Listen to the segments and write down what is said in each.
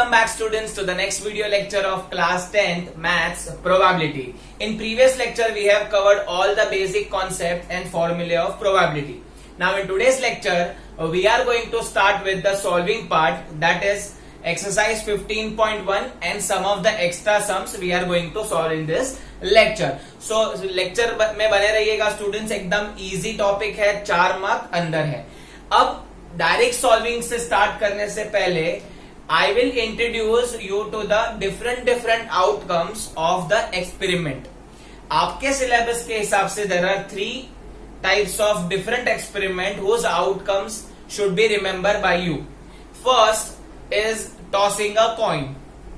Welcome back students to the next video lecture of class 10th maths probability. In previous lecture we have covered all the basic concept and formulae of probability. Now in today's lecture we are going to start with the solving part, that is exercise 15.1 and some of the extra sums we are going to solve in this lecture. So lecture में बने रहिएगा students, एकदम easy topic है, 4 mark अंदर है. अब direct solving से start करने से पहले I will introduce you to the different outcomes of the experiment. आपके सिलेबस के हिसाब से there are 3 types of different experiment whose outcomes should be remembered by you. First is tossing a coin,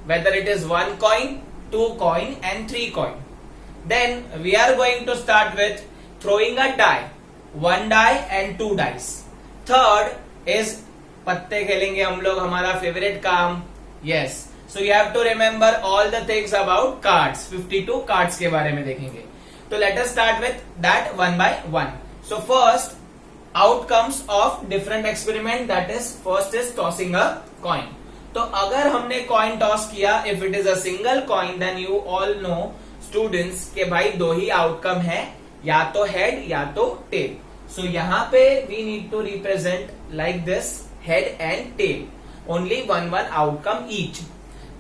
whether it is 1 coin, 2 coin and 3 coin. Then we are going to start with throwing a die, 1 die and 2 dice. Third is पत्ते खेलेंगे हम लोग, हमारा favourite काम. Yes, so you have to remember all the things about cards. 52 cards के बारे में देखेंगे. तो let us start with that one by one. So first outcomes of different experiment, that is first is tossing a coin. तो अगर हमने coin toss किया, if it is a single coin, then you all know students के भाई 2 ही outcome है, या तो head या तो टेल. सो यहां पे we need to represent like this, head and tail, only one outcome each.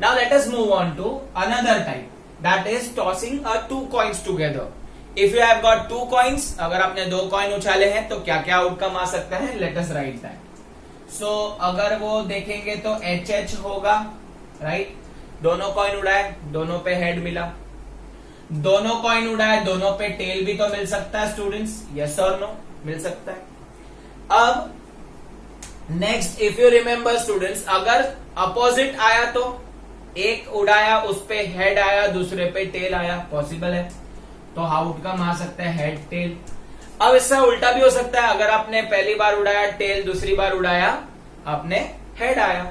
Now let us move on to another type, that is tossing a 2 coins together. If you have got 2 coins, अगर आपने 2 coin उछाले हैं तो क्या क्या outcome आ सकता है, let us write that. So अगर वो देखेंगे तो HH होगा, राइट. दोनों कॉइन उड़ाए, दोनों पे हेड मिला. दोनों कॉइन उड़ाए, दोनों पे टेल भी तो मिल सकता है स्टूडेंट्स, यस और नो, मिल सकता है. अब next, if you remember students, अगर अपोजिट आया तो एक उड़ाया, उस पे हेड आया, दूसरे पे टेल आया, पॉसिबल है, तो आउटकम आ सकता है हेड टेल. अब इससे उल्टा भी हो सकता है, अगर आपने पहली बार उड़ाया टेल, दूसरी बार उड़ाया आपने हेड आया,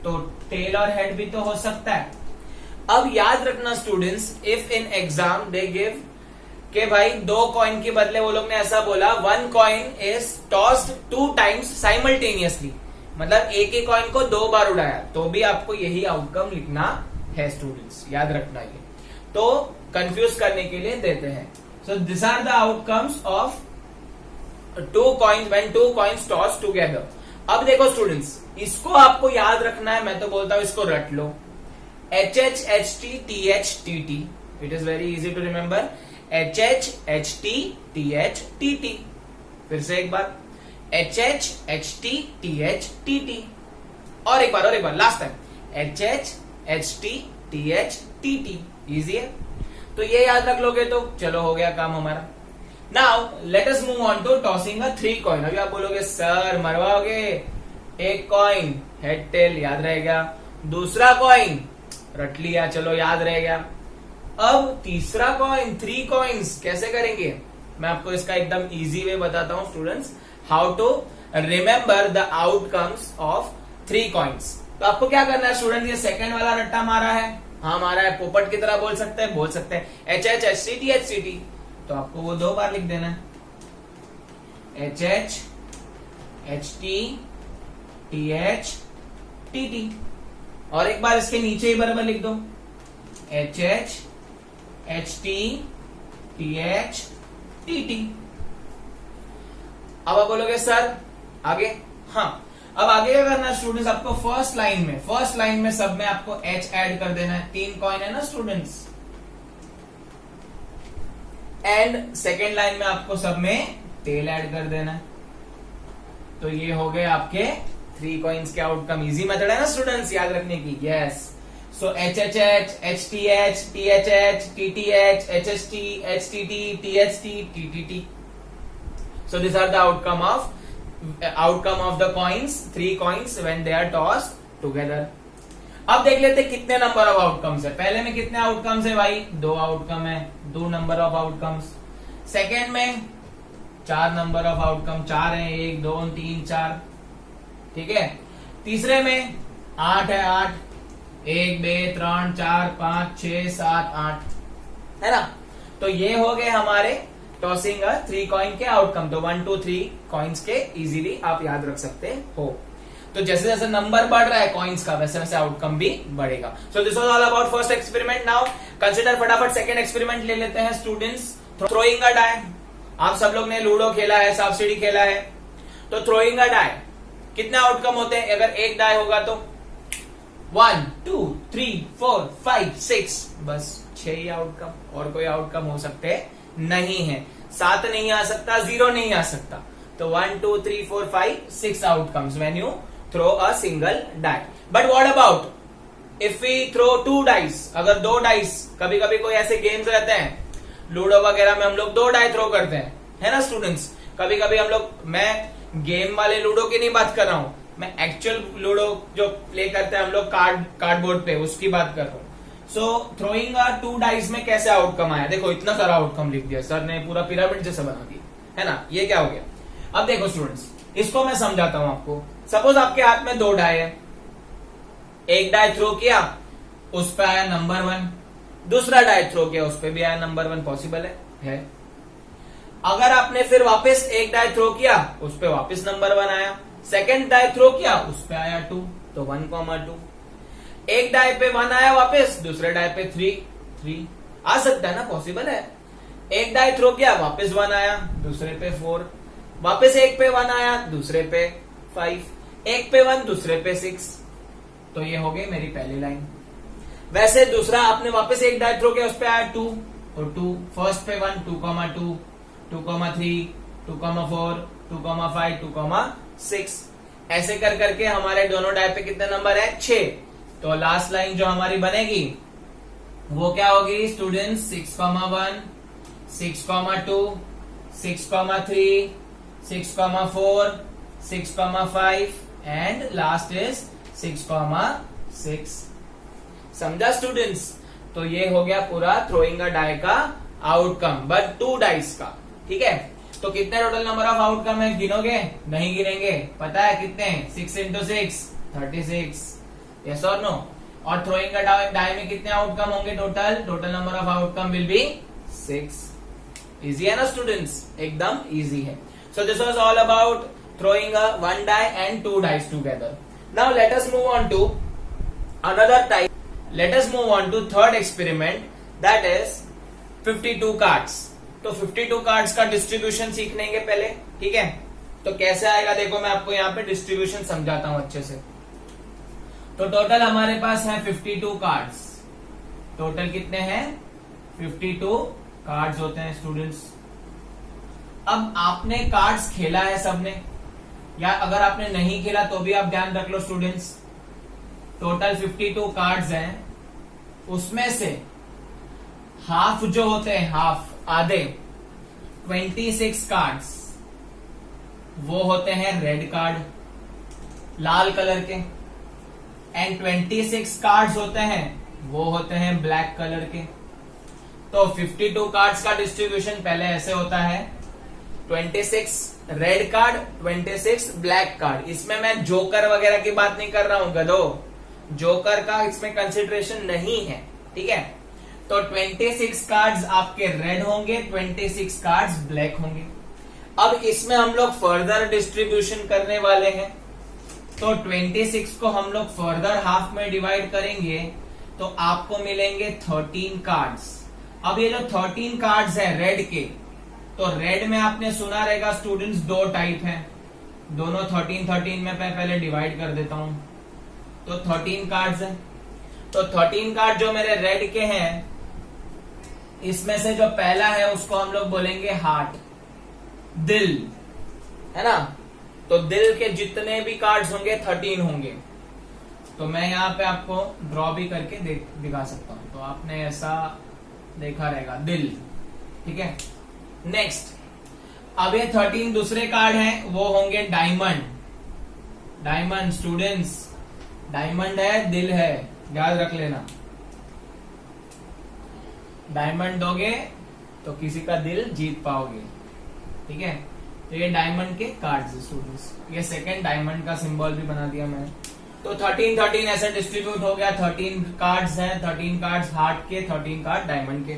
तो टेल और हेड भी तो हो सकता है. अब याद रखना students, if in exam they give कि भाई 2 कॉइन के बदले वो लोग ने ऐसा बोला 1 coin is tossed 2 times simultaneously, मतलब एक ही कॉइन को 2 बार उड़ाया, तो भी आपको यही आउटकम लिखना है स्टूडेंट्स, याद रखना. ये तो कंफ्यूज करने के लिए देते हैं. So this are the outcomes of 2 coins when 2 coins toss together. अब देखो स्टूडेंट्स, इसको आपको याद रखना है, मैं तो बोलता हूं इसको रट लो. HH HT TH TT, it is very easy to remember. HH HT TH TT, फिर से एक बार HH HT TH TT, और एक बार last time HH HT TH TT. Easy है, तो ये याद रख लोगे तो चलो हो गया काम हमारा. Now let us move on to tossing a 3 coin. अभी आप बोलोगे सर मरवाओगे, एक कॉइन हेड टेल याद रह गया, दूसरा कॉइन रट लिया, चलो याद रह गया. अब तीसरा कॉइन, 3 कॉइन्स कैसे करेंगे, मैं आपको इसका एकदम इजी वे बताता हूं students, how to remember the outcomes of 3 coins. तो आपको क्या करना है स्टूडेंट, ये सेकंड वाला रट्टा मारा है, हाँ मारा है, पोपट की तरह बोल सकते हैं HH HT TH TT, तो आपको वो 2 बार लिख देना है, HH HT TH TT, और एक बार इसके नीचे ही बराबर लिख दो, HH HT TH TT. अब आप बोलोगे सर आगे, हाँ अब आगे क्या करना है स्टूडेंट्स, आपको फर्स्ट लाइन में सब में आपको H ऐड कर देना है. 3 कॉइन है ना स्टूडेंट्स, एंड सेकेंड लाइन में आपको सब में टेल ऐड कर देना है. तो ये हो गए आपके 3 कॉइन्स के आउटकम. इजी मेथड है ना स्टूडेंट्स याद रखने की. Yes, so HHH, HTH, THH, TTH, HHT, HTT, THT, TTT. So these are the outcome of the coins, 3 coins when they are tossed together. अब देख लेते कितने नंबर ऑफ आउटकम्स है. पहले में कितने आउटकम्स है भाई, 2 आउटकम है, 2 नंबर ऑफ आउटकम्स. सेकेंड में 4 नंबर ऑफ आउटकम, 4 है, 1 2 3 4, ठीक है. तीसरे में 8 है, 8, 1 2 3 4 5 6 7 8, है ना. तो ये हो गए हमारे टॉसिंग 3 कॉइन के आउटकम. तो 1 2 3 कॉइन्स के इजीली आप याद रख सकते हो. तो जैसे जैसे नंबर बढ़ रहा है कॉइन्स का वैसे वैसे आउटकम भी बढ़ेगा. So this was all about first experiment. Now consider फटाफट सेकंड एक्सपेरिमेंट ले लेते हैं स्टूडेंट्स. थ्रोइंग अ डाई. आप सब लोग ने लूडो खेला है, सांप सीढ़ी खेला है. तो थ्रोइंग अ डाई कितने आउटकम होते हैं? अगर एक डाई होगा तो 1 2 3 4 5 6, बस 6 ही आउटकम. और कोई आउटकम हो सकते नहीं है. 7 नहीं आ सकता, 0 नहीं आ सकता. तो 1 2 3 4 5 6 outcomes when you throw a single die. But what about if we throw 2 dice? अगर 2 डाइस, कभी कभी कोई ऐसे गेम्स रहते हैं लूडो वगैरह में हम लोग 2 डाई थ्रो करते हैं, है ना स्टूडेंट्स. कभी कभी हम लोग, मैं गेम वाले लूडो की नहीं बात कर रहा हूं, मैं एक्चुअल लूडो जो प्ले करते हैं हम लोग कार्डबोर्ड पे, उसकी बात कर रहा हूं. सो थ्रोइंग 2 डाइस में कैसे आउटकम आया? देखो इतना सारा आउटकम लिख दिया सर ने, पूरा पिरामिड जैसा बना दिया, है ना. ये क्या हो गया? अब देखो स्टूडेंट्स, इसको मैं समझाता हूं आपको. सपोज आपके हाथ में 2 डाई है. एक डाई थ्रो किया, उस पे आया नंबर 1. दूसरा डाई थ्रो किया, उस पे भी आया नंबर 1. पॉसिबल है. अगर आपने फिर वापस एक डाई थ्रो किया, उस पे वापस नंबर 1 आया. सेकंड डाई थ्रो किया, उस पे आया 2, तो 1,2. एक डाई पे 1 आया वापस, दूसरे डाई पे 3 आ सकता है ना, पॉसिबल है. एक डाई थ्रो किया, वापस 1 आया, दूसरे पे 4, वापस एक पे 1 आया, दूसरे पे 5, एक पे 1, दूसरे पे 6. तो ये हो गई मेरी पहली लाइन. वैसे दूसरा आपने वापस एक डाई थ्रो किया, उस पे आया 2, और 2 फर्स्ट पे 1, 2,2, 2,3, 2,4, 2,5, 2,6. ऐसे कर करके हमारे दोनों डाई पे कितने नंबर है? 6. तो लास्ट लाइन जो हमारी बनेगी वो क्या होगी स्टूडेंट्स? 6,1, 6,2, 6,3, 6,4, 6,5 and last is 6,6. समझा स्टूडेंट्स? तो ये हो गया पूरा थ्रोइंग अ डाई का आउटकम, बट 2 डाइस का. ठीक है. तो कितने टोटल नंबर ऑफ आउटकम है? गिनोगे? नहीं गिनेंगे. पता है कितने? 6 into 6 36. यस और नो? और थ्रोइंग अ डाई में कितने आउटकम होंगे total number of outcome will be 6. Easy है ना स्टूडेंट्स? एकदम इजी है. So this was all about throwing a 1 die and 2 dice together. Now let us move on to another type. Let us move on to third experiment, that is 52 cards. तो 52 cards का distribution सीख लेंगे पहले. ठीक है. तो कैसे आएगा देखो, मैं आपको यहाँ पे डिस्ट्रीब्यूशन समझाता हूं अच्छे से. तो टोटल हमारे पास है 52 कार्ड्स. टोटल कितने हैं? 52 कार्ड्स होते हैं स्टूडेंट्स. अब आपने कार्ड्स खेला है सबने, या अगर आपने नहीं खेला तो भी आप ध्यान रख लो स्टूडेंट्स. टोटल 52 कार्ड्स हैं, उसमें से हाफ जो होते हैं, हाफ आधे 26 कार्ड्स वो होते हैं रेड कार्ड, लाल कलर के. एंड 26 कार्ड्स होते हैं वो होते हैं ब्लैक कलर के. तो 52 कार्ड्स का डिस्ट्रीब्यूशन पहले ऐसे होता है: 26 रेड कार्ड, 26 ब्लैक कार्ड. इसमें मैं जोकर वगैरह की बात नहीं कर रहा हूं गधो. जोकर का इसमें कंसिडरेशन नहीं है. ठीक है. तो 26 कार्ड्स आपके रेड होंगे, 26 कार्ड्स ब्लैक होंगे. अब इसमें हम लोग फर्दर डिस्ट्रीब्यूशन करने वाले हैं. तो 26 को हम लोग फर्दर हाफ में डिवाइड करेंगे तो आपको मिलेंगे 13 कार्ड्स. अब ये जो 13 कार्ड्स है रेड के, तो रेड में आपने सुना रहेगा स्टूडेंट्स 2 टाइप हैं. दोनों 13 में पहले डिवाइड कर देता हूं. तो 13 कार्ड्स हैं. तो 13 कार्ड जो मेरे रेड के हैं, इसमें से जो पहला है उसको हम लोग बोलेंगे हार्ट, दिल, है ना. तो दिल के जितने भी कार्ड्स होंगे 13 होंगे. तो मैं यहाँ पे आपको ड्रॉ भी करके दिखा सकता हूं. तो आपने ऐसा देखा रहेगा दिल. ठीक है. नेक्स्ट, अब ये 13 दूसरे कार्ड हैं, वो होंगे डायमंड. डायमंड स्टूडेंट्स, डायमंड है, दिल है, याद रख लेना. डायमंड दोगे तो किसी का दिल जीत पाओगे. ठीक है. तो ये डायमंड के कार्ड्स स्टूडेंट्स. ये सेकंड डायमंड का सिंबल भी बना दिया मैंने. तो 13 ऐसे डिस्ट्रीब्यूट हो गया. 13 कार्ड्स हैं, 13 कार्ड्स हार्ट के, 13 कार्ड डायमंड के.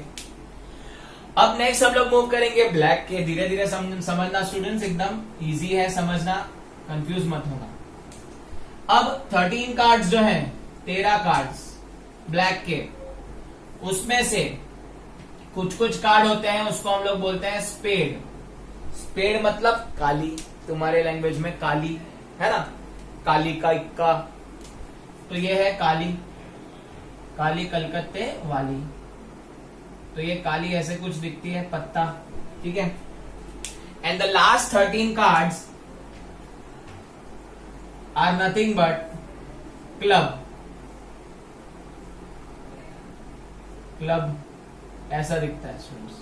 अब नेक्स्ट हम लोग मूव करेंगे ब्लैक के. धीरे धीरे समझना स्टूडेंट्स, एकदम इजी है समझना, कंफ्यूज मत होना. अब 13 कार्ड्स जो हैं, 13 कार्ड्स ब्लैक के, उसमें से कुछ कुछ कार्ड होते हैं उसको हम लोग बोलते हैं स्पेड। स्पेड मतलब काली, तुम्हारे लैंग्वेज में काली है ना, काली का इक्का, तो ये है काली, काली कलकत्ते वाली, तो ये काली ऐसे कुछ दिखती है, पत्ता, ठीक है। And the last 13 cards are nothing but club. Club ऐसा दिखता है स्टूडेंट्स,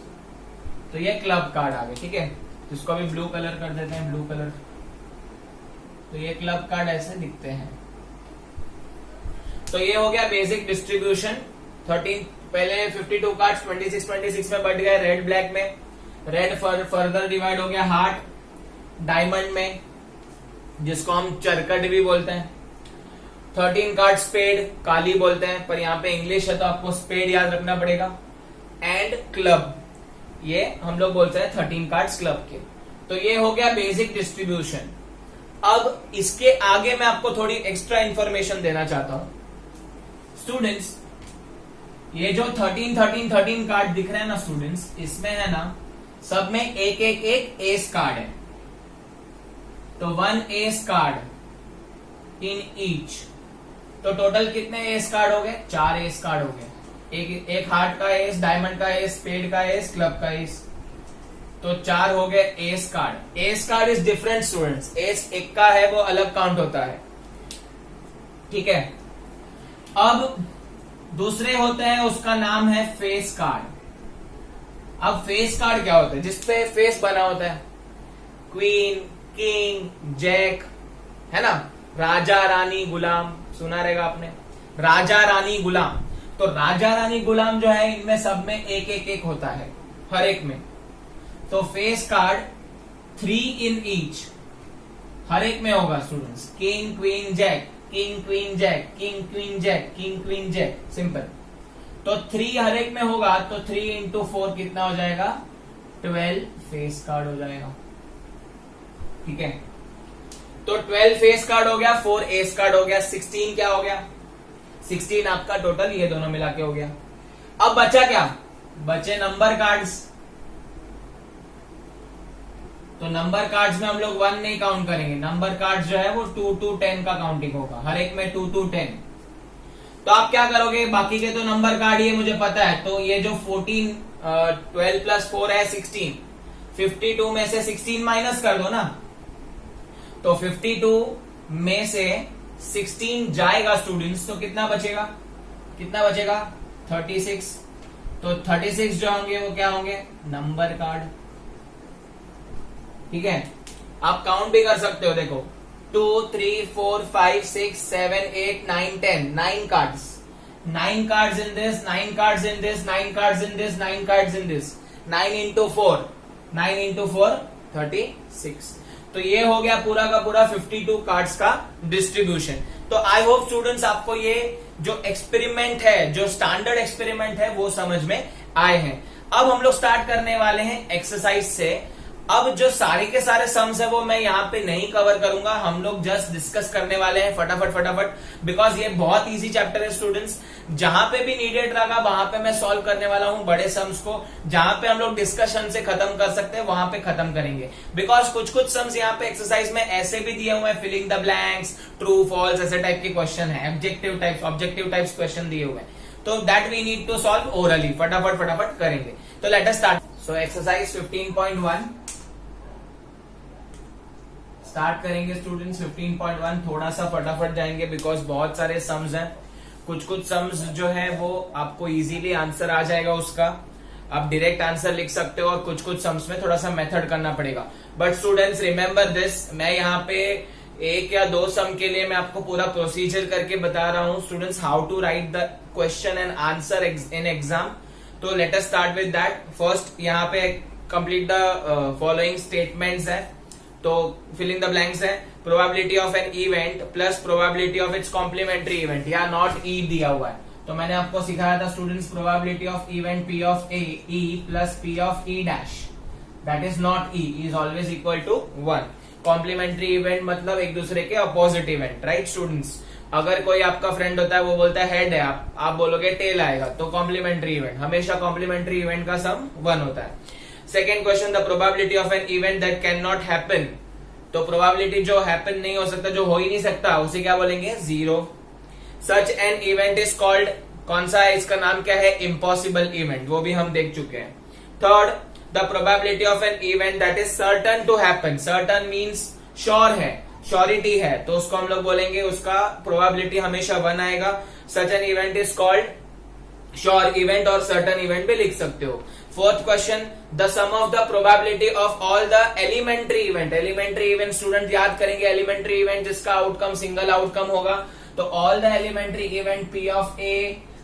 तो ये क्लब कार्ड आ गए, ठीक है। इसको अभी ब्लू कलर कर देते हैं, ब्लू कलर, तो ये क्लब कार्ड ऐसे दिखते हैं। तो ये हो गया बेसिक डिस्ट्रीब्यूशन। 13 पहले 52 कार्ड्स 26 में बढ़ गए रेड ब्लैक में, रेड फर्दर डिवाइड हो गया हार्ट डायमंड में, जिसको हम चरकट भी बोलते हैं। 13 कार्ड स्पेड काली बोलते हैं, पर यहाँ पे इंग्लिश है तो आपको स्पेड याद रखना पड़ेगा। एंड क्लब, ये हम लोग बोलते हैं 13 कार्ड्स क्लब के। तो ये हो गया बेसिक डिस्ट्रीब्यूशन। अब इसके आगे मैं आपको थोड़ी एक्स्ट्रा इंफॉर्मेशन देना चाहता हूं स्टूडेंट्स। ये जो 13 कार्ड दिख रहे हैं ना स्टूडेंट्स, इसमें है ना सब में एक एस कार्ड है, तो 1 एस कार्ड इन ईच। तो टोटल कितने एस कार्ड हो गए? 4 एस कार्ड हो गए। एक हार्ट का एस, डायमंड का एस, स्पेड का एस, क्लब का एस, तो 4 हो गए S card. S card is different students, S एक का है वो अलग काउंट होता है, ठीक है। अब दूसरे होते हैं, उसका नाम है फेस कार्ड। अब फेस कार्ड क्या होता है? जिसपे फेस बना होता है, क्वीन, किंग, जैक, है ना, राजा रानी गुलाम, सुना रहेगा आपने, राजा रानी गुलाम। तो राजा रानी गुलाम जो है, इनमें सब में एक होता है, हर एक में। तो फेस कार्ड 3 इन ईच, हर एक में होगा students. King queen jack, king queen jack, king queen jack, king queen jack, simple. तो 3 हर एक में होगा, तो 3 इंटू 4 कितना हो जाएगा? 12 फेस कार्ड हो जाएगा, ठीक है। तो 12 फेस कार्ड हो गया, 4 एस कार्ड हो गया, 16 क्या हो गया? 16 आपका टोटल ये दोनों मिला के हो गया। अब बचा क्या? बचे नंबर कार्ड्स। तो नंबर कार्ड्स में हम लोग 1 नहीं काउंट करेंगे, नंबर कार्ड्स जो है वो 2 to 10 का काउंटिंग होगा, हर एक में 2 to 10। तो आप क्या करोगे? बाकी के तो नंबर कार्ड ये मुझे पता है, तो ये जो 12 प्लस 4 है 16, 52 में से 16 माइनस कर दो ना, तो 52 में से 16 जाएगा स्टूडेंट्स, तो कितना बचेगा? कितना बचेगा? 36। तो 36 जो होंगे वो क्या होंगे? नंबर कार्ड, ठीक है। आप काउंट भी कर सकते हो, देखो 2 3 4 5 6 7 8 9 10, 9 cards, 9 cards in this, 9 cards in this, 9 cards in this, 9 cards in this, 9 into 4, 9 into 4 36। तो ये हो गया पूरा का पूरा 52 कार्ड्स का डिस्ट्रीब्यूशन। तो आई होप स्टूडेंट्स आपको ये जो एक्सपेरिमेंट है, जो स्टैंडर्ड एक्सपेरिमेंट है, वो समझ में आए हैं। अब हम लोग स्टार्ट करने वाले हैं एक्सरसाइज से। अब जो सारे के सारे सम्स है वो मैं यहाँ पे नहीं कवर करूंगा, हम लोग जस्ट डिस्कस करने वाले हैं फटाफट, बिकॉज ये बहुत इजी चैप्टर है स्टूडेंट्स। जहां पे भी नीडेड रहेगा वहां पे मैं सॉल्व करने वाला हूं बड़े सम्स को। जहां पे हम लोग डिस्कशन से खत्म कर सकते हैं वहां पे खत्म करेंगे, बिकॉज कुछ सम्स यहाँ पे एक्सरसाइज में ऐसे भी दिए हुए हैं, filling the blanks, true false, ऐसे टाइप के क्वेश्चन है, ऑब्जेक्टिव टाइप्स क्वेश्चन दिए हुए हैं, तो that we need to solve orally. फटाफट करेंगे। तो let us start. So exercise 15.1 start करेंगे स्टूडेंट्स। 15.1 थोड़ा सा फटाफट जाएंगे बिकॉज बहुत सारे सम्स हैं। कुछ सम्स जो है वो आपको इजीली आंसर आ जाएगा उसका, आप डायरेक्ट आंसर लिख सकते हो, और कुछ सम्स में थोड़ा सा मेथड करना पड़ेगा। बट स्टूडेंट्स रिमेंबर दिस, मैं यहाँ पे 1 या 2 सम के लिए मैं आपको पूरा प्रोसीजर करके बता रहा हूँ students, how to write the question and answer in exam. तो let us start with that. First यहाँ पे कंप्लीट द फॉलोइंग स्टेटमेंट्स है, तो फिलिंग द ब्लैंक्स है। Probability of an event plus probability of its complementary event, या not E दिया हुआ है, तो मैंने आपको सिखाया था students probability of event P of E plus P of E dash, that is not E, is always equal to 1। Complementary event मतलब एक दूसरे के अपोजिट इवेंट, राइट स्टूडेंट्स। अगर कोई आपका फ्रेंड होता है वो बोलता है हेड है, आप बोलोगे टेल आएगा, तो कॉम्प्लीमेंट्री इवेंट, हमेशा कॉम्प्लीमेंट्री इवेंट का सम 1 होता है। Second question, the probability of an event that can not happen, तो प्रोबेबिलिटी जो हैपन नहीं हो सकता, जो हो ही नहीं सकता, उसे क्या बोलेंगे, 0। सच एन इवेंट इज कॉल्ड, कौन सा है, इसका नाम क्या है, इम्पॉसिबल इवेंट, वो भी हम देख चुके हैं। Third, the probability of an event that is certain to happen, certain means sure है, श्योरिटी है, तो उसको हम लोग बोलेंगे, उसका प्रोबेबिलिटी हमेशा 1 आएगा। Such an event is called sure event, और सर्टन इवेंट भी लिख सकते हो। Fourth question, the sum of the probability of all the elementary event, elementary event student याद करेंगे, एलिमेंट्री इवेंट जिसका आउटकम सिंगल आउटकम होगा, तो all the elementary event P of A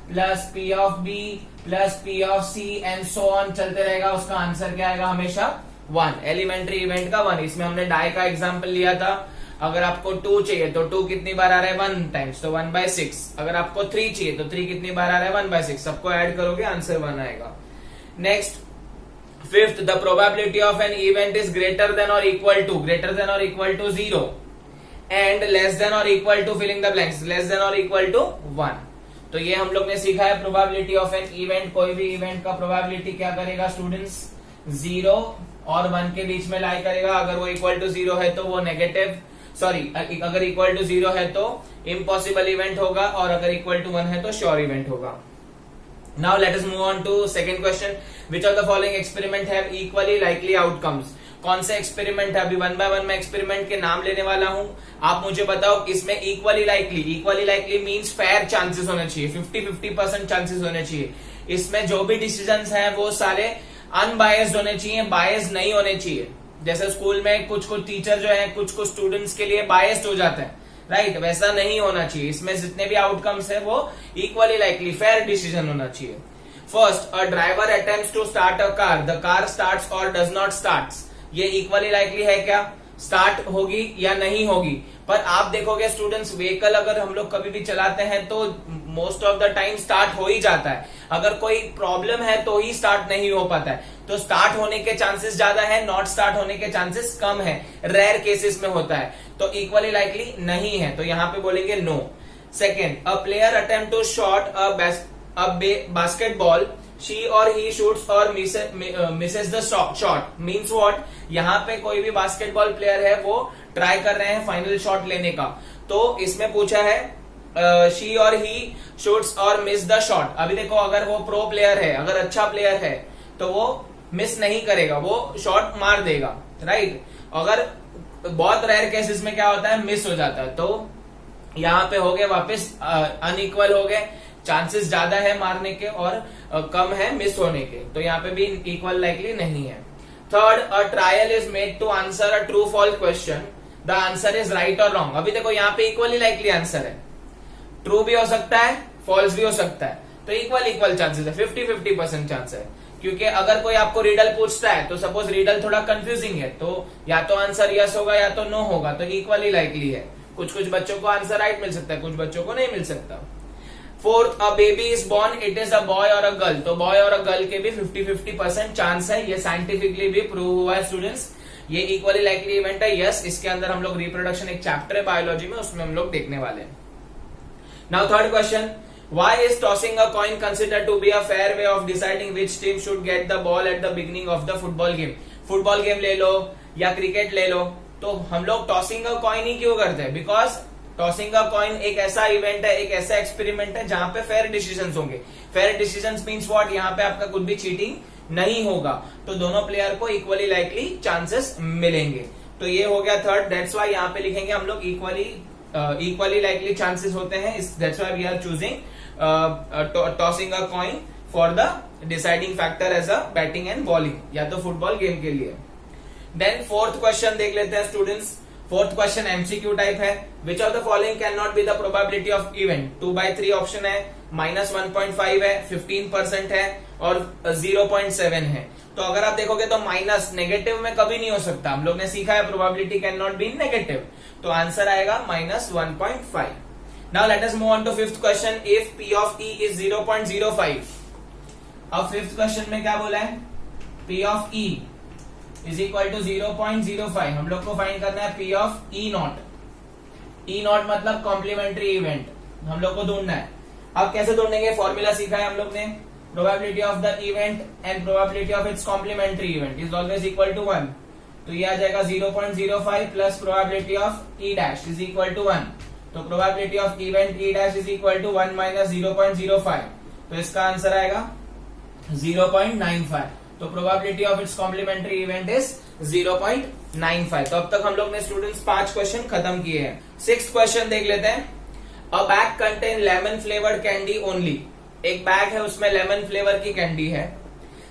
plus P of B plus P of C and so on चलते रहेगा, उसका answer क्या आएगा, हमेशा 1, एलिमेंट्री इवेंट का 1। इसमें हमने डाई का एग्जाम्पल लिया था, अगर आपको 2 चाहिए तो 2 कितनी बार आ रहा है, 1 टाइम्स, तो 1/6। अगर आपको 3 चाहिए तो 3 कितनी बार आ रहा है, 1/6, सबको ऐड करोगे आंसर 1 आएगा। Next, fifth, the probability of an event is greater than और equal to 0 and less than और equal to filling the blanks, less than और इक्वल टू 1। तो ये हम लोग ने सीखा है, प्रोबेबिलिटी ऑफ एन इवेंट, कोई भी इवेंट का प्रोबेबिलिटी क्या करेगा स्टूडेंट्स, 0 और 1 के बीच में लाई करेगा। अगर वो इक्वल टू 0 है तो वो नेगेटिव, सॉरी, अगर इक्वल टू 0 है तो इम्पॉसिबल इवेंट होगा, और अगर इक्वल टू 1 है तो श्योर इवेंट होगा। Now let us move on to second question. Which of the following experiment have equally likely outcomes? कौन से एक्सपेरिमेंट है, अभी 1 by 1 मैं एक्सपेरिमेंट के नाम लेने वाला हूं, आप मुझे बताओ इसमें equally likely means fair chances होने चाहिए, 50-50% चांसेस होने चाहिए। इसमें जो भी डिसीजंस हैं वो सारे अनबायस्ड होने चाहिए, बायस्ड नहीं होने चाहिए। जैसे स्कूल में कुछ टीचर जो है कुछ स्टूडेंट्स के लिए बायस्ड हो जाते हैं, राइट, वैसा नहीं होना चाहिए। इसमें जितने भी आउटकम्स है वो इक्वली लाइकली फेयर डिसीजन होना चाहिए। First, a driver attempts to start a car, the car starts और डज नॉट स्टार्ट्स, ये इक्वली लाइकली है क्या, स्टार्ट होगी या नहीं होगी। पर आप देखोगे स्टूडेंट्स, व्हीकल अगर हम लोग कभी भी चलाते हैं तो most of the time start हो ही जाता है, अगर कोई प्रॉब्लम है तो ही स्टार्ट नहीं हो पाता है। तो स्टार्ट होने के चांसेस ज्यादा है, नॉट स्टार्ट होने के चांसेस कम है, रेयर केसेस में होता है, तो इक्वली लाइकली नहीं है, तो यहां पे बोलेंगे no. Second, a player attempt to shot a basketball, she और ही शूट्स और misses the shot, means what, यहाँ पे कोई भी बास्केटबॉल प्लेयर है वो ट्राई कर रहे हैं फाइनल शॉट लेने का, तो इसमें पूछा है शी और ही शूट्स और मिस द शॉट। अभी देखो, अगर वो प्रो प्लेयर है, अगर अच्छा प्लेयर है तो वो मिस नहीं करेगा, वो शॉट मार देगा, राइट। अगर बहुत रेयर केसेस में क्या होता है, मिस हो जाता है, तो यहाँ पे हो गए वापस अनइक्वल हो गए, चांसेस ज्यादा है मारने के और कम है मिस होने के, तो यहाँ पे भी इक्वल लाइकली नहीं है। Third, a trial is made to answer a true false question, the answer is right और रॉन्ग। अभी देखो यहाँ पे इक्वली लाइकली आंसर है, ट्रू भी हो सकता है, फॉल्स भी हो सकता है, तो इक्वल चांसेस है, 50-50% चांस है। क्योंकि अगर कोई आपको रिडल पूछता है तो सपोज रिडल थोड़ा कंफ्यूजिंग है, तो या तो आंसर यस होगा या तो नो होगा, तो इक्वली लाइकली है। कुछ बच्चों को आंसर राइट मिल सकता है, कुछ बच्चों को नहीं मिल सकता। Fourth, a baby is born, it is a boy और अ गर्ल, तो बॉय और अ गर्ल के भी 50-50% चांस है, ये साइंटिफिकली भी प्रूव हुआ है स्टूडेंट्स, ये इक्वली लाइकली इवेंट है। यस, इसके अंदर हम लोग रिप्रोडक्शन, एक चैप्टर है बायोलॉजी में, उसमें हम लोग देखने वाले हैं। Now third question, why is tossing a coin considered to be a fair way of deciding which team should get the ball at the beginning of the football game? Football game ले लो या cricket ले लो, तो हम लोग tossing a coin ही क्यों करते हैं, because tossing a coin एक ऐसा इवेंट है, एक ऐसा एक्सपेरिमेंट है जहां पे फेयर डिसीजंस होंगे। फेयर डिसीजंस मींस व्हाट, यहाँ पे आपका कुछ भी चीटिंग नहीं होगा, तो दोनों प्लेयर को इक्वली लाइकली चांसेस मिलेंगे। तो ये हो गया थर्ड, दैट्स व्हाई यहाँ पे लिखेंगे हम लोग इक्वली लाइकली चांसेस होते हैं, that's why we are choosing tossing a coin for the deciding factor as a batting and bowling, या तो फुटबॉल गेम के लिए। देन फोर्थ क्वेश्चन देख लेते हैं students. Fourth question MCQ type है। Which of the following can not be the probability of event, 2/3 option है, -1.5 है, 15% है और 0.7 है। तो अगर आप देखोगे तो माइनस नेगेटिव में कभी नहीं हो सकता, हम लोग ने सीखा है probability can not be negative, तो आंसर आएगा -1.5। Now let us move on to fifth question, if P of E is 0.05। अब फिफ्थ क्वेश्चन में क्या बोला है, P of E is equal to 0.05। हम लोग को फाइंड करना है P of E not. E not मतलब कॉम्प्लीमेंट्री इवेंट हम लोग को ढूंढना है। अब कैसे ढूंढेंगे, फॉर्मूला सीखा है हम लोग ने, probability of the event and probability of its complementary event is always equal to 1। तो ये आ जाएगा 0.05 plus probability of E dash is equal to 1। तो probability of event E dash is equal to 1 minus 0.05। तो इसका answer आएगा 0.95। तो probability of its complementary event is 0.95। तो अब तक हम लोग ने स्टूडेंट्स 5 क्वेश्चन खत्म किए हैं। 6th क्वेश्चन देख लेते हैं। A bag contain lemon flavoured candy only. एक बैग है उसमें लेमन फ्लेवर की कैंडी है।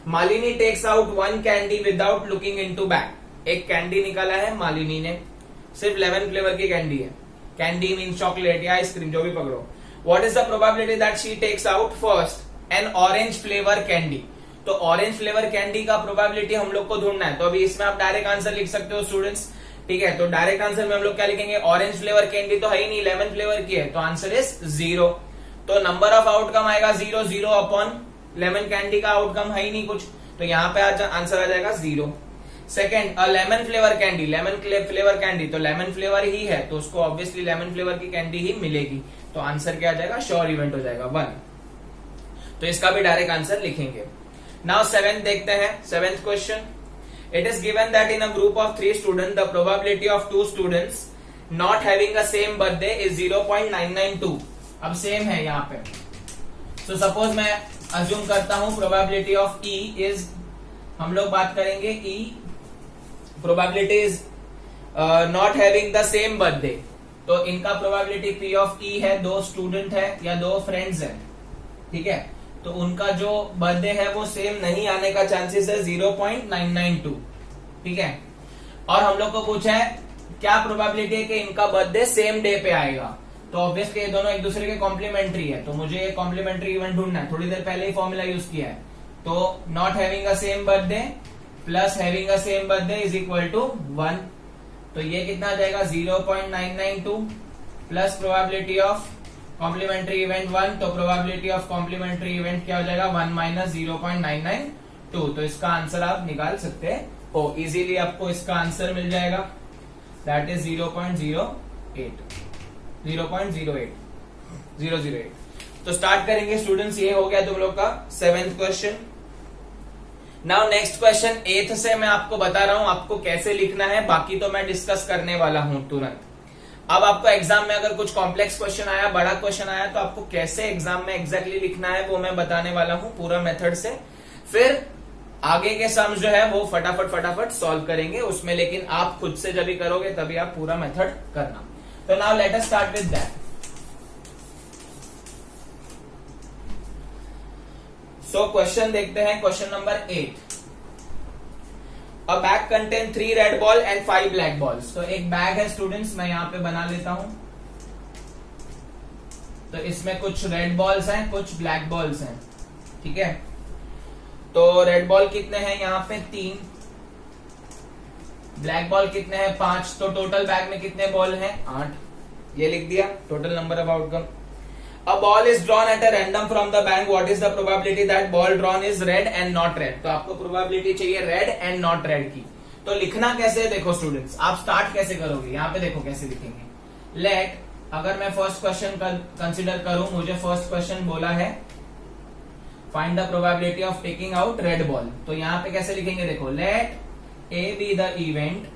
Malini takes out 1 candy without looking into bag. एक कैंडी निकाला है मालिनी ने, सिर्फ लेमन फ्लेवर की कैंडी है। कैंडी मीन चॉकलेट या आइसक्रीम जो भी पकड़ो। What is the probability that she takes out first an orange flavour candy. तो ऑरेंज फ्लेवर कैंडी का प्रोबेबिलिटी हम लोग को ढूंढना है। तो अभी इसमें आप डायरेक्ट आंसर लिख सकते हो स्टूडेंट्स, ठीक है। तो डायरेक्ट आंसर में हम लोग क्या लिखेंगे, ऑरेंज फ्लेवर कैंडी तो है ही नहीं, लेमन फ्लेवर की है, तो आंसर इज 0। तो नंबर ऑफ आउटकम आएगा 0, 0 अपॉन लेमन कैंडी का आउटकम है ही नहीं कुछ, तो यहाँ पे आंसर आ जाएगा 0। Second, a lemon flavour candy. Lemon flavour candy तो लेमन फ्लेवर ही है, तो उसको ऑब्वियसली लेमन फ्लेवर की कैंडी ही मिलेगी। तो आंसर क्या आ जाएगा, श्योर इवेंट हो जाएगा 1। तो इसका भी डायरेक्ट आंसर लिखेंगे। नाउ 7th देखते हैं। 7th question, it is given that in a group of 3 students the probability of 2 students not having a same birthday is 0.992। अब सेम है यहाँ पे, so suppose मैं अज्यूम करता हूं probability of E is, हम लोग बात करेंगे E probability is not having the same birthday। तो इनका probability P of E है, 2 स्टूडेंट है या 2 फ्रेंड्स है, ठीक है। तो उनका जो बर्थडे है वो सेम नहीं आने का चांसेस है 0.992, ठीक है। और हम लोग को पूछा है क्या प्रोबेबिलिटी है कि इनका बर्थडे सेम डे पे आएगा। तो ऑब्वियसली ये दोनों एक दूसरे के कॉम्प्लीमेंट्री है, तो मुझे ये कॉम्प्लीमेंट्री इवेंट ढूंढना है। थोड़ी देर पहले ही फॉर्मूला यूज किया है। तो not having a same birthday plus having a same birthday is equal to 1। तो ये कितना आ जाएगा, 0.992 plus probability of complementary event 1। तो प्रोबेबिलिटी ऑफ कॉम्प्लीमेंट्री इवेंट क्या हो जाएगा, 1 माइनस 0.992। तो इसका आंसर आप निकाल सकते हो इजीली, आपको इसका आंसर मिल जाएगा, दैट इज 0.08। तो स्टार्ट करेंगे स्टूडेंट्स। ये हो गया तुम लोग का 7th question. Now next question 8th से मैं आपको बता रहा हूं आपको कैसे लिखना है, बाकी तो मैं डिस्कस करने वाला हूं तुरंत। अब आपको एग्जाम में अगर कुछ कॉम्प्लेक्स क्वेश्चन आया, बड़ा क्वेश्चन आया, तो आपको कैसे एग्जाम में एग्जैक्टली लिखना है वो मैं बताने वाला हूं पूरा मेथड से। फिर आगे के सम्स जो है वो फटाफट सॉल्व करेंगे उसमें, लेकिन आप खुद से जब भी करोगे तभी आप पूरा मेथड करना। तो now let us start with that. So question देखते हैं, question number 8। A bag contain 3 red ball and 5 black balls। तो एक बैग है स्टूडेंट्स, मैं यहाँ पे बना लेता हूं। तो इसमें कुछ रेड बॉल्स हैं, कुछ ब्लैक बॉल्स हैं, ठीक है। तो रेड बॉल कितने हैं यहाँ पे, 3। ब्लैक बॉल कितने हैं, 5। तो टोटल बैग में कितने बॉल हैं, 8। ये लिख दिया total number of outcome. A ball is drawn at a random from the bag. What is the probability that ball drawn is red and not red? तो आपको प्रोबेबिलिटी चाहिए रेड एंड नॉट रेड की। तो लिखना कैसे है देखो students, आप स्टार्ट कैसे करोगे, यहाँ पे देखो कैसे लिखेंगे। लेट, अगर मैं फर्स्ट क्वेश्चन कंसिडर करूं, मुझे फर्स्ट क्वेश्चन बोला है find the probability of taking out red ball. तो यहाँ पे कैसे लिखेंगे देखो, let A be the event.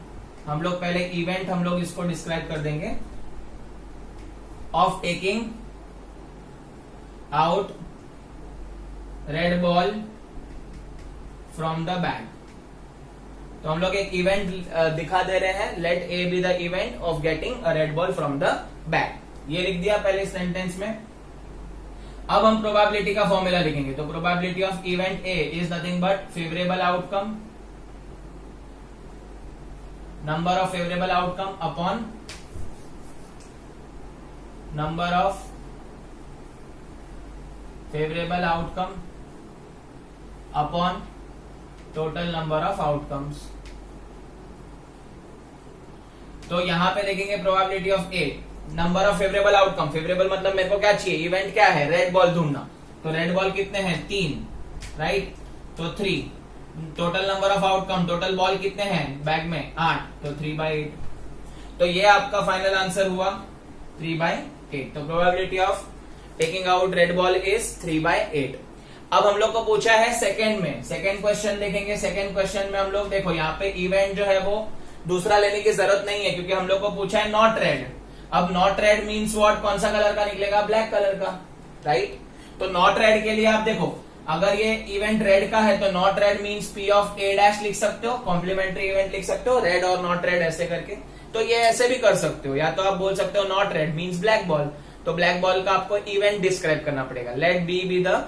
हम लोग पहले इवेंट हम लोग इसको डिस्क्राइब कर देंगे, of taking out red ball from the bag. तो हम लोग एक इवेंट दिखा दे रहे हैं, let A be the event of getting a red ball from the bag. ये लिख दिया पहले सेंटेंस में। अब हम प्रोबेबिलिटी का फॉर्मूला लिखेंगे। तो probability of event A is nothing but favourable outcome, number of favourable outcome upon number of favourable outcome upon total number of outcomes. तो यहां पे देखेंगे probability of A, number of favourable outcome. Favourable मतलब मेरे को क्या चाहिए, event क्या है, रेड बॉल ढूंढना। तो रेड बॉल कितने हैं, 3, राइट। तो 3 total number of outcome, total ball कितने हैं बैग में 8, तो 3/8। तो ये आपका फाइनल आंसर हुआ 3/8। तो probability of taking out red ball is 3/8। अब हम लोग को पूछा है सेकंड में, सेकंड क्वेश्चन देखेंगे। सेकंड क्वेश्चन में हम लोग देखो यहाँ पे इवेंट जो है वो दूसरा लेने की जरूरत नहीं है, क्योंकि हम लोग को पूछा है नॉट रेड। अब नॉट रेड मीन्स व्हाट, कौन सा कलर का निकलेगा, ब्लैक कलर का, राइट। तो नॉट रेड के लिए आप देखो, अगर ये इवेंट रेड का है तो not red means P of A dash लिख सकते हो, कॉम्प्लीमेंट्री इवेंट लिख सकते हो, रेड और नॉट रेड ऐसे करके। तो ये ऐसे भी कर सकते हो, या तो आप बोल सकते हो not red means black ball, तो ब्लैक बॉल का आपको इवेंट डिस्क्राइब करना पड़ेगा, let B the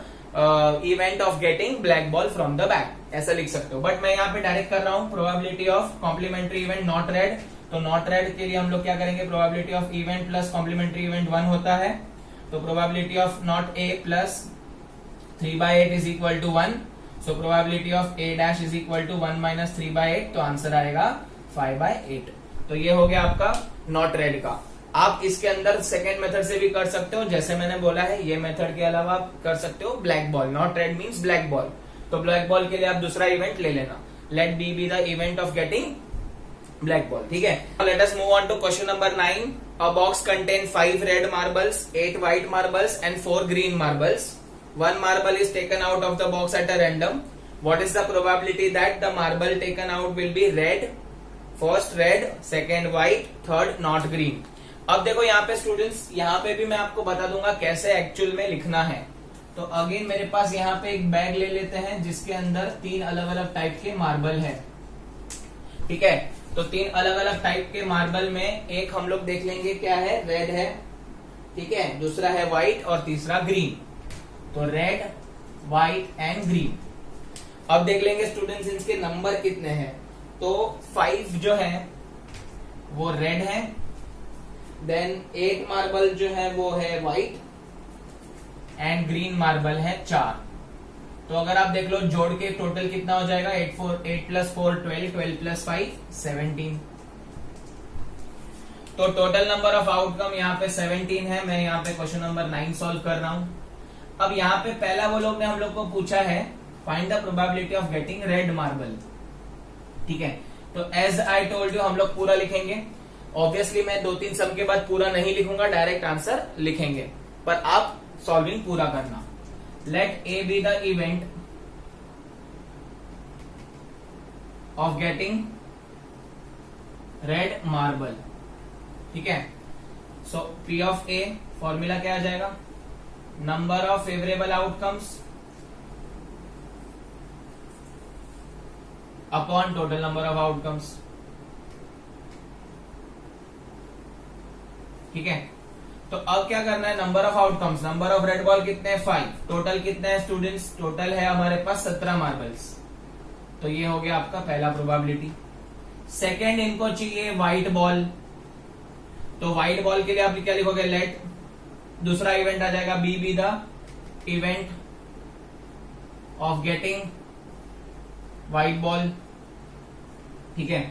event of getting black ball from the bag, ऐसा लिख सकते हो। बट मैं यहाँ पे डायरेक्ट कर रहा हूँ probability of complementary event not red. तो नॉट रेड के लिए हम लोग क्या करेंगे, probability of event plus complementary event 1 होता है, तो probability of not A plus 3/8 is equal to 1। So probability of A dash is equal to 1 minus 3/8, तो आंसर आएगा 5/8। तो ये हो गया आपका नॉट रेड का। आप इसके अंदर सेकेंड मेथड से भी कर सकते हो, जैसे मैंने बोला है, ये मेथड के अलावा आप कर सकते हो black ball, not red means black ball. तो ब्लैक बॉल के लिए आप दूसरा इवेंट ले लेना, let B the event of getting black ball, ठीक है। Let us move on to question number 9। A box contain 5 red marbles, 8 white marbles and 4 green marbles. One marble is taken out of the box at a random. What is the probability that the marble taken out will be red? First red, second white, third not green. अब देखो यहाँ पे students, यहाँ पे भी मैं आपको बता दूंगा कैसे एक्चुअल में लिखना है। तो अगेन मेरे पास यहाँ पे एक बैग ले लेते हैं जिसके अंदर 3 अलग अलग टाइप के मार्बल है, ठीक है। तो 3 अलग अलग टाइप के मार्बल में एक हम लोग देख लेंगे क्या है, रेड है, ठीक है, दूसरा है व्हाइट और तीसरा ग्रीन। तो रेड, व्हाइट एंड ग्रीन। अब देख लेंगे स्टूडेंट्स इनके नंबर कितने हैं। तो 5 जो है वो रेड है, देन 8 मार्बल जो है वो है व्हाइट एंड ग्रीन मार्बल है 4। तो अगर आप देख लो जोड़ के टोटल कितना हो जाएगा, 8 प्लस 4 12, 12 प्लस 5 17। तो टोटल नंबर ऑफ आउटकम यहाँ पे 17 है। मैं यहाँ पे क्वेश्चन नंबर 9 सॉल्व कर रहा हूं। अब यहाँ पे पहला वो लोग ने हम लोग को पूछा है find the probability of getting red marble, ठीक है। तो एज आई टोल्ड यू हम लोग पूरा लिखेंगे। ऑब्वियसली मैं 2-3 सम के बाद पूरा नहीं लिखूंगा, डायरेक्ट आंसर लिखेंगे, पर आप सॉल्विंग पूरा करना। Let A be the event of getting red marble, ठीक है। So P of A formula क्या आ जाएगा, number of favourable outcomes upon total number of outcomes, ठीक है। तो अब क्या करना है, number of outcomes, number of red ball कितने हैं 5, टोटल कितने हैं स्टूडेंट्स, टोटल है हमारे पास 17 मार्बल्स। तो ये हो गया आपका पहला प्रोबेबिलिटी। सेकेंड इनको चाहिए व्हाइट बॉल, तो व्हाइट बॉल के लिए आप क्या लिखोगे, लेट दूसरा इवेंट आ जाएगा B the event of getting white ball, ठीक है।